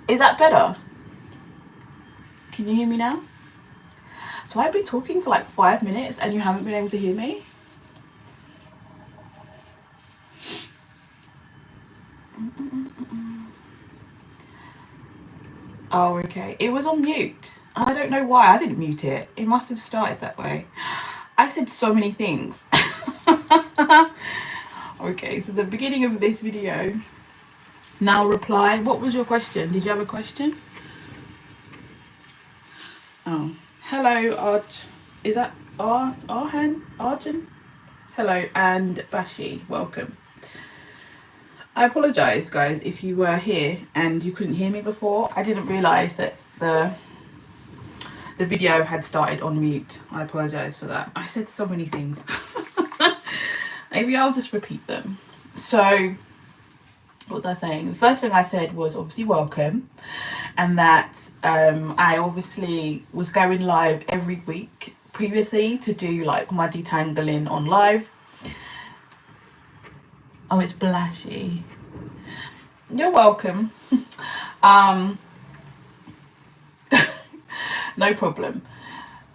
Is that better? Can you hear me now? So I've been talking for like 5 minutes and you haven't been able to hear me? Oh, okay. It was on mute. I don't know why. I didn't mute it. It must have started that way. I said so many things. Okay, so the beginning of this video. Now reply. What was your question? Did you have a question? Oh. Hello, Arj. Is that Arjun? Hello, and Bashi. Welcome. I apologise, guys, if you were here and you couldn't hear me before. I didn't realise that the video had started on mute. I apologise for that. I said so many things. Maybe I'll just repeat them. So, what was I saying? The first thing I said was obviously welcome, and that I obviously was going live every week previously to do like my detangling on live. Oh, it's Blashy. You're welcome. No problem.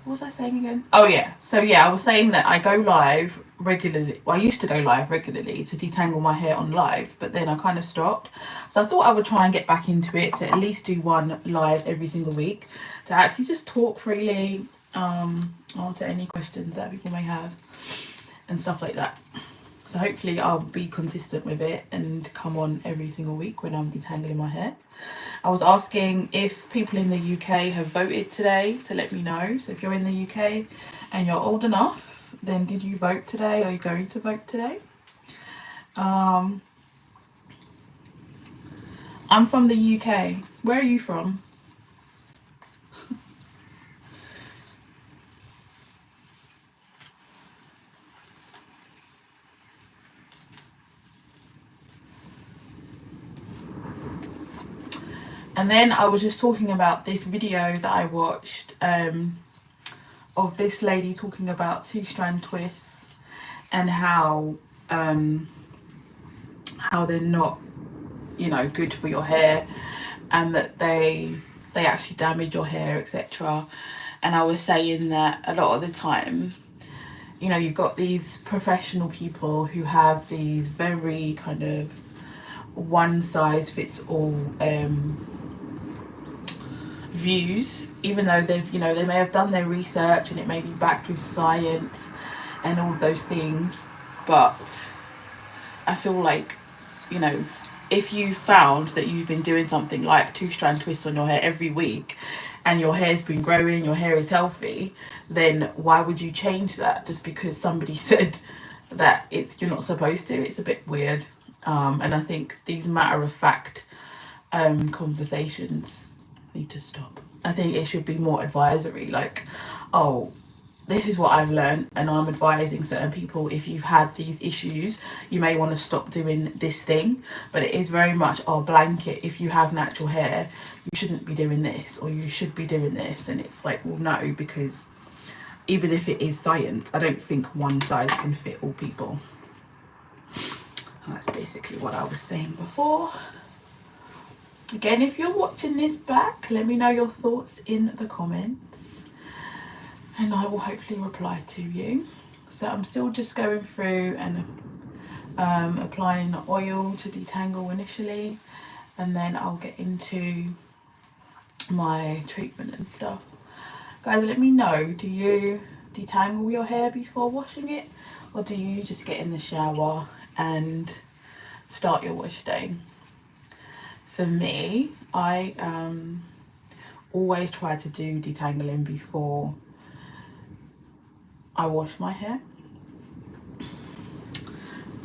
What was I saying again? Oh yeah. So yeah, I was saying that I go live regularly. Well, I used to go live regularly to detangle my hair on live, but then I kind of stopped. So I thought I would try and get back into it to at least do one live every single week to actually just talk freely, answer any questions that people may have and stuff like that. So hopefully I'll be consistent with it and come on every single week when I'm detangling my hair. I was asking if people in the UK have voted today to let me know. So if you're in the UK and you're old enough, then did you vote today? Are you going to vote today? I'm from the UK. Where are you from? And then I was just talking about this video that I watched of this lady talking about 2-strand twists and how they're not, you know, good for your hair, and that they actually damage your hair, etc. And I was saying that a lot of the time, you know, you've got these professional people who have these very kind of one size fits all views, even though they've, you know, they may have done their research and it may be backed with science and all of those things. But I feel like, you know, if you found that you've been doing something like 2-strand twists on your hair every week and your hair's been growing, your hair is healthy, then why would you change that just because somebody said that you're not supposed to? It's a bit weird. And I think these matter of fact conversations need to stop. I think it should be more advisory, like, oh, this is what I've learned and I'm advising certain people, if you've had these issues you may want to stop doing this thing. But it is very much blanket, if you have natural hair you shouldn't be doing this or you should be doing this. And it's like, well, no, because even if it is science, I don't think one size can fit all people. That's basically what I was saying before. Again, if you're watching this back, let me know your thoughts in the comments and I will hopefully reply to you. So I'm still just going through and applying oil to detangle initially, and then I'll get into my treatment and stuff. Guys, let me know, do you detangle your hair before washing it, or do you just get in the shower and start your wash day? For me, I always try to do detangling before I wash my hair.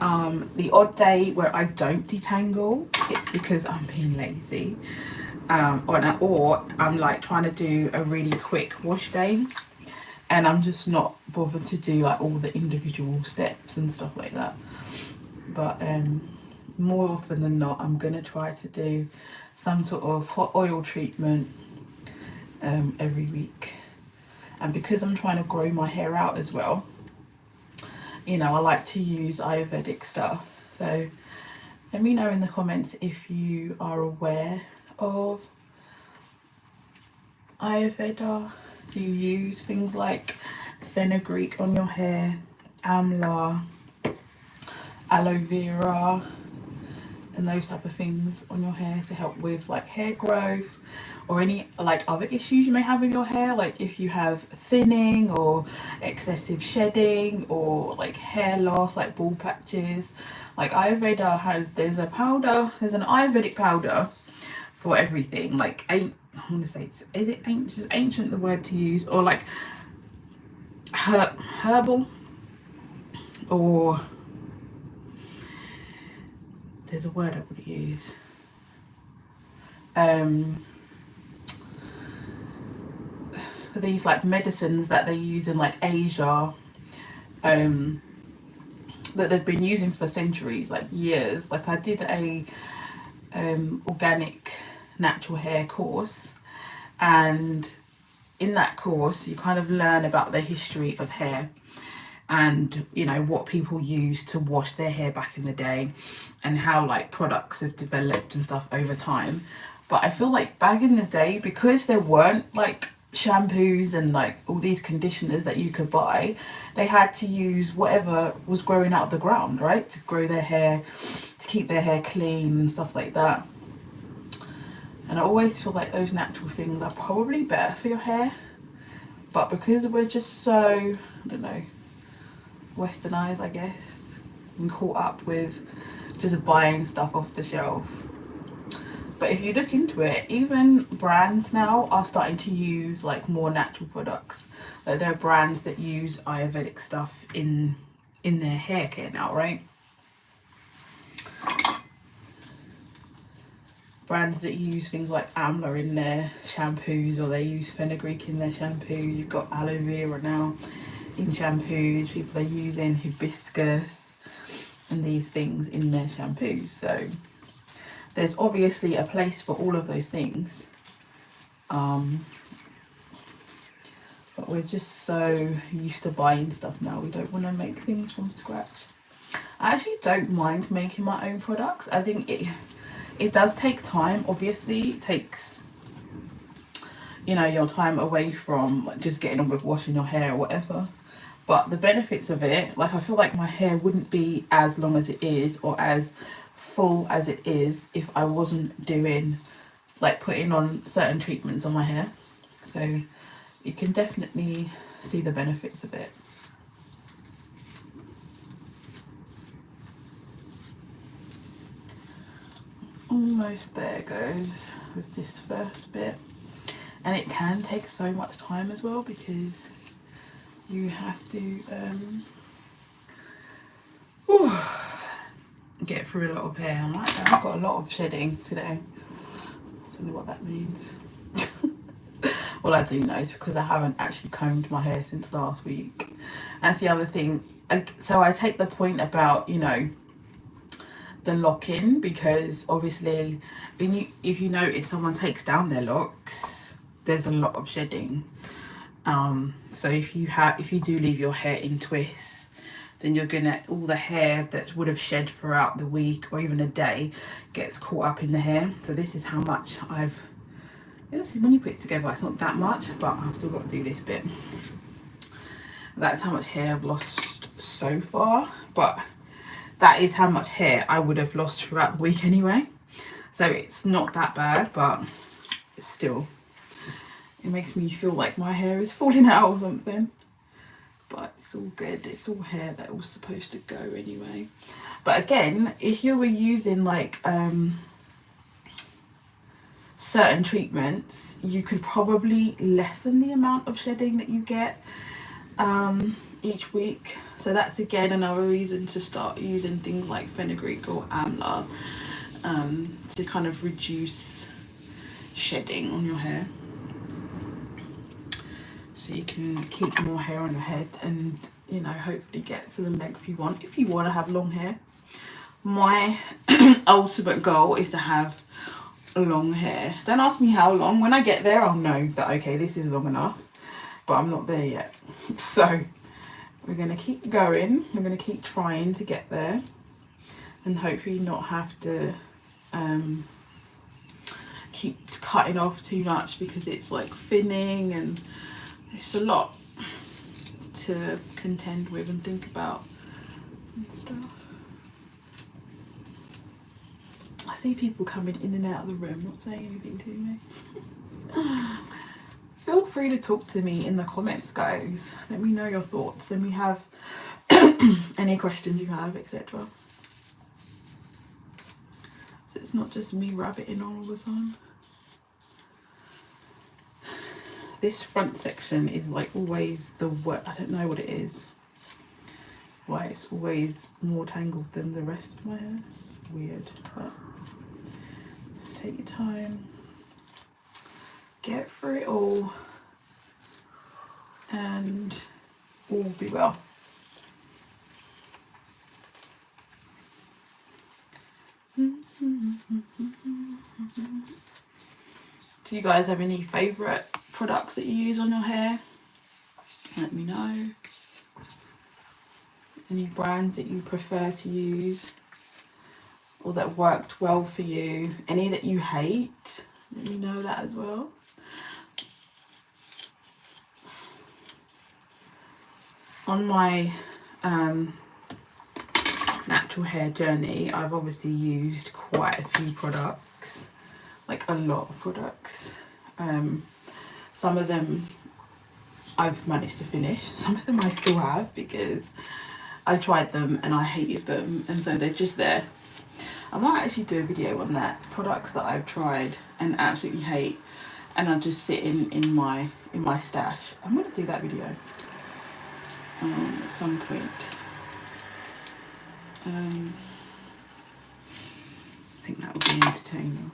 The odd day where I don't detangle, it's because I'm being lazy, or I'm like trying to do a really quick wash day and I'm just not bothered to do like all the individual steps and stuff like that. But more often than not, I'm gonna try to do some sort of hot oil treatment every week. And because I'm trying to grow my hair out as well, you know, I like to use Ayurvedic stuff. So let me know in the comments if you are aware of Ayurveda, do you use things like fenugreek on your hair, amla, aloe vera, and those type of things on your hair to help with like hair growth or any like other issues you may have with your hair, like if you have thinning or excessive shedding or like hair loss, like bald patches? Like Ayurveda has, there's an Ayurvedic powder for everything. Like I want to say, is it ancient the word to use, or like herbal, or there's a word I would use. For these like medicines that they use in like Asia, that they've been using for centuries, like years. Like I did a organic natural hair course, and in that course you kind of learn about the history of hair and, you know, what people used to wash their hair back in the day and how like products have developed and stuff over time. But I feel like back in the day, because there weren't like shampoos and like all these conditioners that you could buy, they had to use whatever was growing out of the ground, right, to grow their hair, to keep their hair clean and stuff like that. And I always feel like those natural things are probably better for your hair, but because we're just so, I don't know, westernized, I guess, and caught up with just buying stuff off the shelf. But if you look into it, even brands now are starting to use like more natural products. Like there are brands that use Ayurvedic stuff in their hair care now, right? Brands that use things like amla in their shampoos, or they use fenugreek in their shampoo. You've got aloe vera now in shampoos. People are using hibiscus and these things in their shampoos. So there's obviously a place for all of those things. But we're just so used to buying stuff now. We don't want to make things from scratch. I actually don't mind making my own products. I think it does take time. Obviously, it takes, you know, your time away from just getting on with washing your hair or whatever. But the benefits of it, like I feel like my hair wouldn't be as long as it is or as full as it is if I wasn't doing, like, putting on certain treatments on my hair. So you can definitely see the benefits of it. Almost there goes with this first bit. And it can take so much time as well, because you have to get through a lot of hair. I've got a lot of shedding today. I don't know what that means. Well, I do know, it's because I haven't actually combed my hair since last week. That's the other thing. So I take the point about, you know, the lock-in, because obviously if you notice someone takes down their locks, there's a lot of shedding. So if you do leave your hair in twists, then you're gonna, all the hair that would have shed throughout the week or even a day gets caught up in the hair. So this is how much when you put it together, it's not that much, but I've still got to do this bit. That's how much hair I've lost so far, but that is how much hair I would have lost throughout the week anyway. So it's not that bad, but still, it makes me feel like my hair is falling out or something. But it's all good. It's all hair that was supposed to go anyway. But again, if you were using like certain treatments, you could probably lessen the amount of shedding that you get each week. So that's again another reason to start using things like fenugreek or amla to kind of reduce shedding on your hair, so you can keep more hair on your head and, you know, hopefully get to the length you want if you want to have long hair. My ultimate goal is to have long hair. Don't ask me how long. When I get there, I'll know that, okay, this is long enough, but I'm not there yet. So we're going to keep going. We're going to keep trying to get there and hopefully not have to keep cutting off too much because it's like thinning, and it's a lot to contend with and think about and stuff. I see people coming in and out of the room, not saying anything to me. Feel free to talk to me in the comments, guys. Let me know your thoughts. Let me have any questions you have, etc. So it's not just me rabbiting on all the time. This front section is like always the worst. I don't know what it is. Why it's always more tangled than the rest of my hair. It's weird. But just take your time. Get through it all. And all will be well. Do you guys have any favourite products that you use on your hair? Let me know. Any brands that you prefer to use or that worked well for you? Any that you hate? Let me know that as well. On my natural hair journey, I've obviously used quite a few products, like a lot of products. Some of them I've managed to finish, some of them I still have because I tried them and I hated them, and so they're just there. I might actually do a video on that, products that I've tried and absolutely hate and are just sitting in my stash. I'm going to do that video at some point. I think that would be entertaining.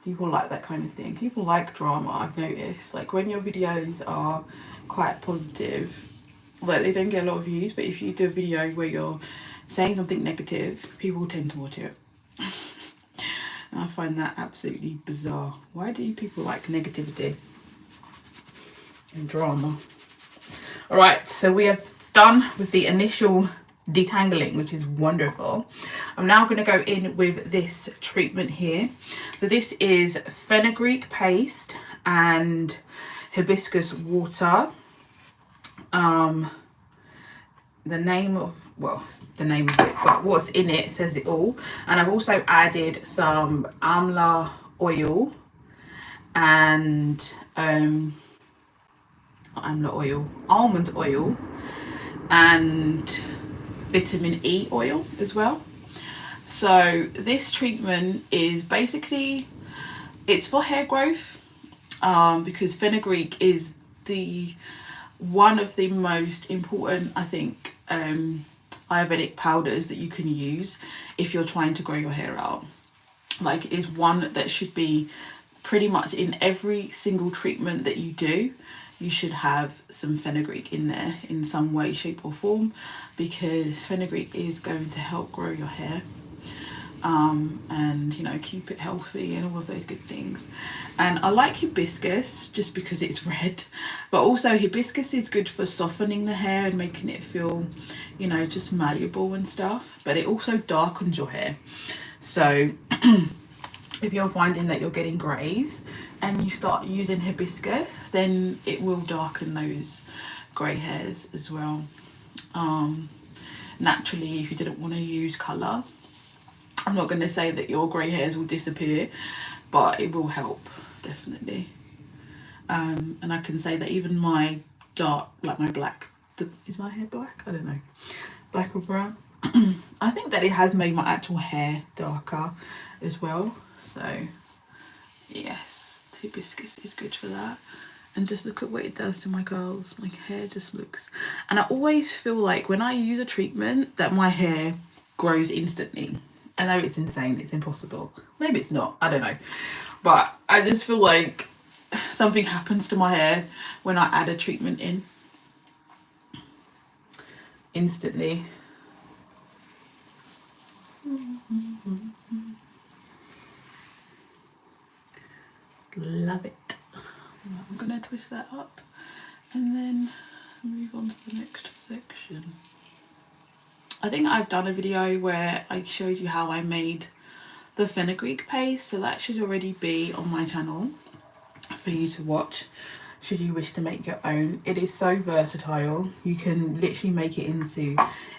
People like that kind of thing. People like drama, I've noticed. Like when your videos are quite positive, like they don't get a lot of views, but if you do a video where you're saying something negative, people tend to watch it. And I find that absolutely bizarre. Why do people like negativity and drama? Alright, so we have done with the initial detangling, which is wonderful. I'm now going to go in with this treatment here. So this is fenugreek paste and hibiscus water. The name of it, but what's in it says it all. And I've also added some amla oil and almond oil and vitamin E oil as well. So this treatment is basically, it's for hair growth, because fenugreek is one of the most important, I think, Ayurvedic powders that you can use if you're trying to grow your hair out. Like, it is one that should be pretty much in every single treatment that you do. You should have some fenugreek in there in some way, shape or form, because fenugreek is going to help grow your hair, and, you know, keep it healthy and all of those good things. And I like hibiscus just because it's red, but also hibiscus is good for softening the hair and making it feel, you know, just malleable and stuff, but it also darkens your hair. So if you're finding that you're getting greys and you start using hibiscus, then it will darken those grey hairs as well. Naturally, if you didn't want to use colour, I'm not going to say that your grey hairs will disappear, but it will help, definitely. And I can say that even my dark, like my black, is my hair black? I don't know, black or brown. I think that it has made my actual hair darker as well. So yes, hibiscus is good for that. And just look at what it does to my curls. My hair just looks, and I always feel like when I use a treatment that my hair grows instantly. I know it's insane, it's impossible. Maybe it's not, I don't know. But I just feel like something happens to my hair when I add a treatment in. Instantly. Love it. I'm gonna twist that up and then move on to the next section. I think I've done a video where I showed you how I made the fenugreek paste, so that should already be on my channel for you to watch should you wish to make your own. It is so versatile. You can literally make it into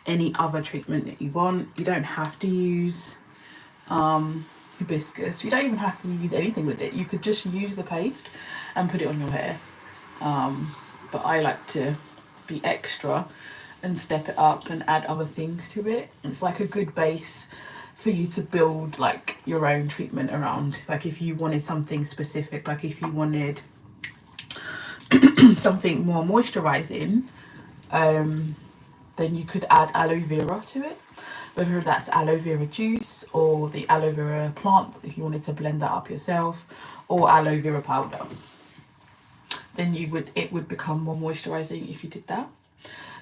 any other treatment that you want. You don't have to use hibiscus. You don't even have to use anything with it. You could just use the paste and put it on your hair. But I like to be extra and step it up and add other things to it. It's like a good base for you to build like your own treatment around. Like if you wanted something specific, like if you wanted something more moisturizing, then you could add aloe vera to it, whether that's aloe vera juice or the aloe vera plant if you wanted to blend that up yourself, or aloe vera powder. Then it would become more moisturizing if you did that.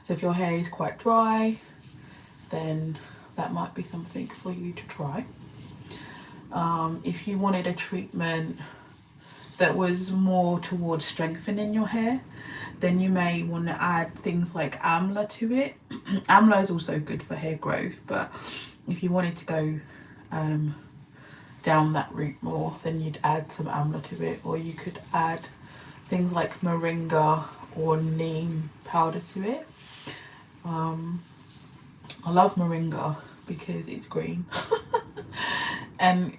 So if your hair is quite dry, then that might be something for you to try. If you wanted a treatment that was more towards strengthening your hair, then you may want to add things like amla to it. Amla is also good for hair growth, but if you wanted to go down that route more, then you'd add some amla to it, or you could add things like moringa or neem powder to it. I love moringa because it's green and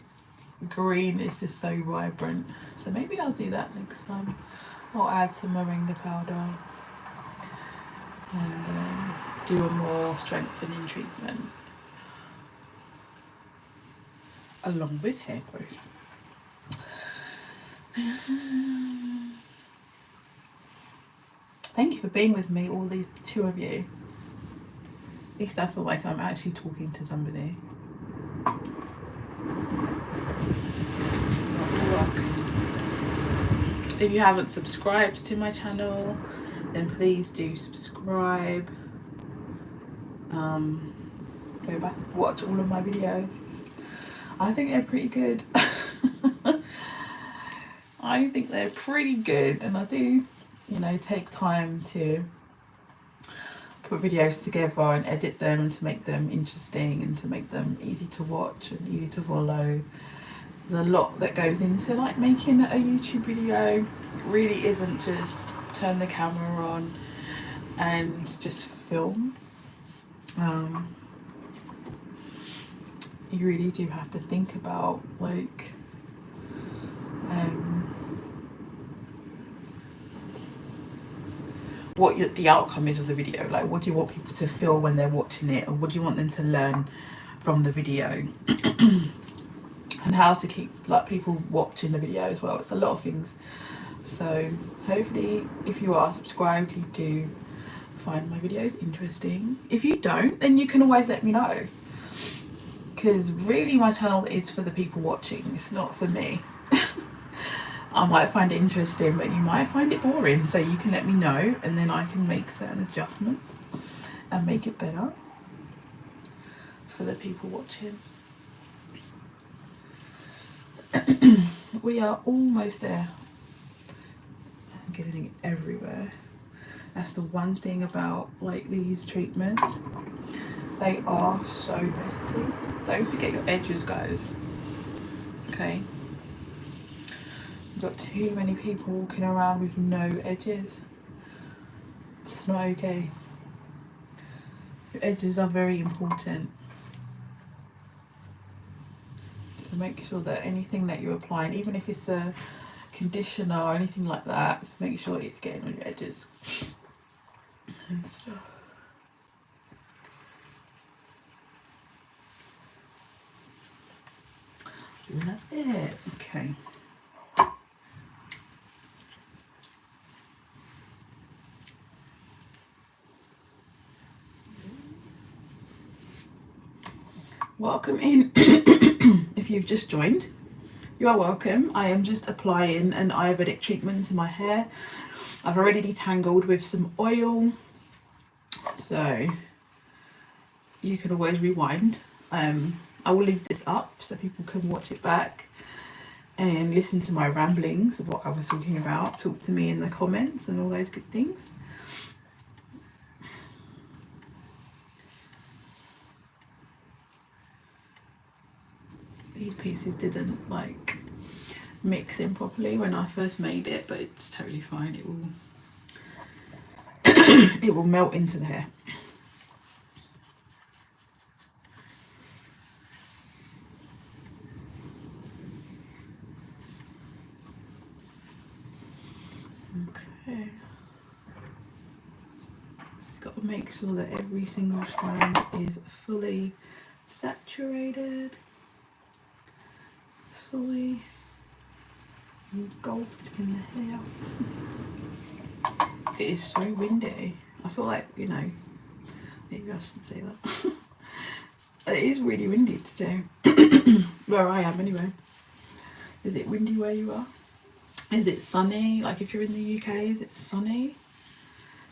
green is just so vibrant, so maybe I'll do that next time. I'll add some moringa powder and do a more strengthening treatment along with hair growth. Thank you for being with me, all these two of you. At least I feel like I'm actually talking to somebody. If you haven't subscribed to my channel, then please do subscribe. Go back and watch all of my videos. I think they're pretty good. I think they're pretty good, and I do, you know, take time to put videos together and edit them and to make them interesting and to make them easy to watch and easy to follow. There's a lot that goes into like making a YouTube video. It really isn't just turn the camera on and just film. You really do have to think about like what the outcome is of the video. Like, what do you want people to feel when they're watching it, or what do you want them to learn from the video? And how to keep like people watching the video as well. It's a lot of things. So hopefully if you are subscribed, you do find my videos interesting. If you don't, then you can always let me know, because really my channel is for the people watching. It's not for me. I might find it interesting, but you might find it boring, so you can let me know and then I can make certain adjustments and make it better for the people watching. We are almost there. I'm getting it everywhere. That's the one thing about like these treatments. They are so messy. Don't forget your edges, guys. Okay. You've got too many people walking around with no edges. It's not okay. Your edges are very important. So make sure that anything that you're applying, even if it's a conditioner or anything like that, just make sure it's getting on your edges and stuff. Love it. Okay. Welcome in. If you've just joined, you are welcome. I am just applying an Ayurvedic treatment to my hair. I've already detangled with some oil, so you can always rewind. I will leave this up so people can watch it back and listen to my ramblings of what I was talking about. Talk to me in the comments and all those good things. these pieces didn't like mix in properly when I first made it, but it's totally fine. It will it will melt into the hair. Okay. Just got to make sure that every single strand is fully saturated, fully engulfed in the hair. It is so windy. I feel like, you know, maybe I shouldn't say that. It is really windy today. Where I am anyway. Is it windy where you are? Is it sunny? Like if you're in the UK, is it sunny?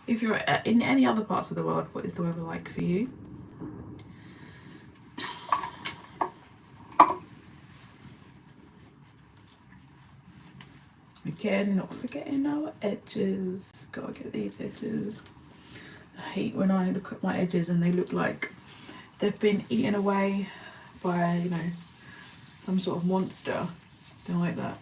If you're in any other parts of the world, what is the weather like for you? Again, not forgetting our edges. Gotta get these edges. I hate when I look at my edges and they look like they've been eaten away by, you know, some sort of monster. Don't like that.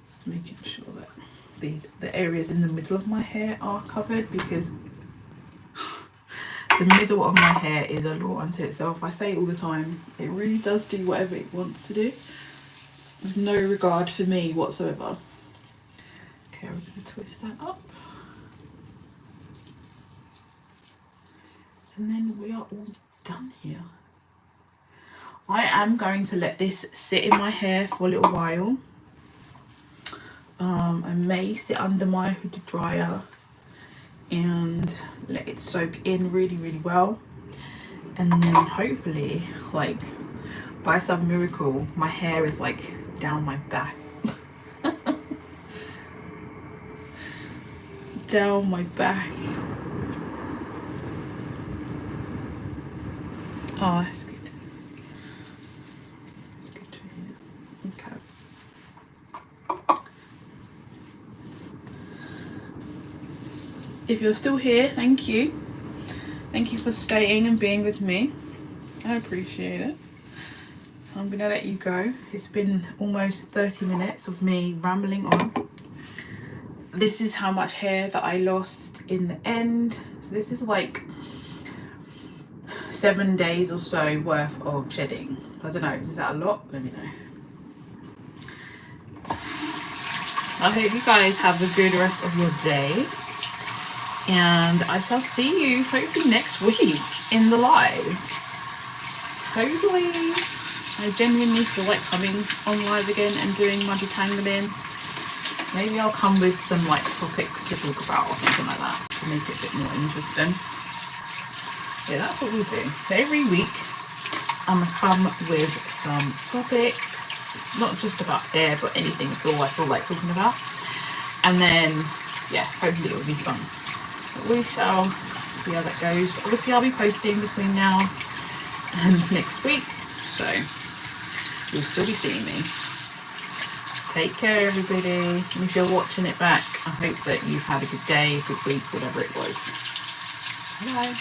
Just making sure that the areas in the middle of my hair are covered, because the middle of my hair is a law unto itself. I say it all the time. It really does do whatever it wants to do. There's no regard for me whatsoever. Okay, we're going to twist that up. And then we are all done here. I am going to let this sit in my hair for a little while. I may sit under my hooded dryer and let it soak in really, really well. And then hopefully, like, by some miracle, my hair is like down my back. Down my back. Oh, that's good. That's good to hear. Okay. If you're still here, thank you. Thank you for staying and being with me. I appreciate it. I'm gonna let you go. It's been almost 30 minutes of me rambling on. This is how much hair that I lost in the end. So this is like 7 days or so worth of shedding. I don't know, is that a lot? Let me know. I hope you guys have a good rest of your day. And I shall see you hopefully next week in the live. Hopefully. I genuinely feel like coming on live again and doing my detangling. Maybe I'll come with some like topics to talk about or something like that to make it a bit more interesting. Yeah, that's what we'll do. So every week I'm gonna come with some topics, not just about hair, but anything at all I feel like talking about. And then, yeah, hopefully it'll be fun. But we shall see how that goes. Obviously I'll be posting between now and next week, so you'll still be seeing me. Take care, everybody. And if you're watching it back, I hope that you've had a good day, good week, whatever it was. Bye.